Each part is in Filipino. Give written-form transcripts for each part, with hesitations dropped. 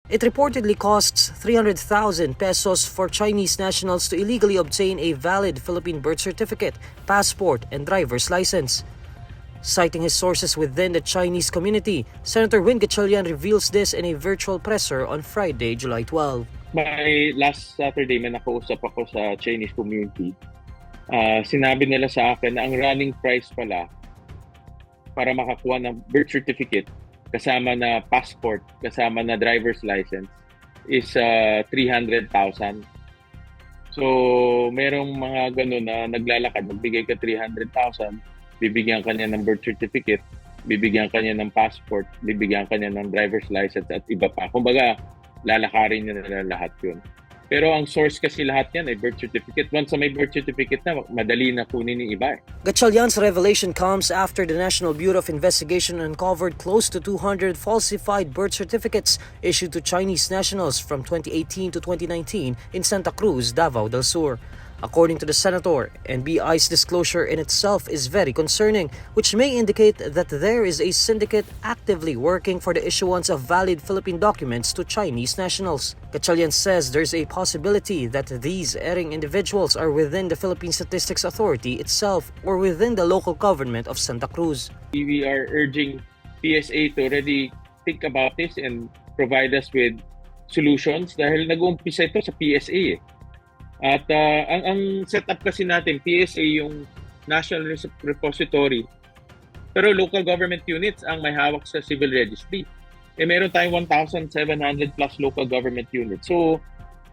It reportedly costs 300,000 pesos for Chinese nationals to illegally obtain a valid Philippine birth certificate, passport, and driver's license. Citing his sources within the Chinese community, Senator Win Gatchalian reveals this in a virtual presser on Friday, July 12. By last Saturday, may nakausap ako sa Chinese community. Sinabi nila sa akin na ang running price pala para makakuha ng birth certificate kasama na passport, kasama na driver's license is 300,000. So, merong mga ganun na naglalakad, magbigay ka 300,000, bibigyan ka niya ng birth certificate, bibigyan ka niya ng passport, bibigyan ka niya ng driver's license at iba pa. Kumbaga, lalakarin niya na lahat yun. Pero ang source kasi lahat yan ay birth certificate. Once may birth certificate na, madali na kunin ng iba. Gatchalian's revelation comes after the National Bureau of Investigation uncovered close to 200 falsified birth certificates issued to Chinese nationals from 2018 to 2019 in Santa Cruz, Davao del Sur. According to the senator, NBI's disclosure in itself is very concerning, which may indicate that there is a syndicate actively working for the issuance of valid Philippine documents to Chinese nationals. Gatchalian says there's a possibility that these erring individuals are within the Philippine Statistics Authority itself or within the local government of Santa Cruz. We are urging PSA to already think about this and provide us with solutions dahil nag-uumpisa ito sa PSA. At ang setup kasi natin, PSA yung National Repository. Pero local government units ang may hawak sa civil registry. Meron tayong 1,700 plus local government units. So,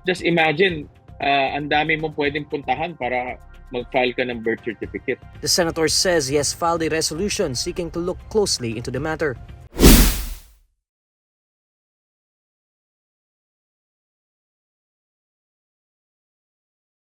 just imagine, ang dami mong pwedeng puntahan para mag-file ka ng birth certificate. The senator says he has filed a resolution seeking to look closely into the matter.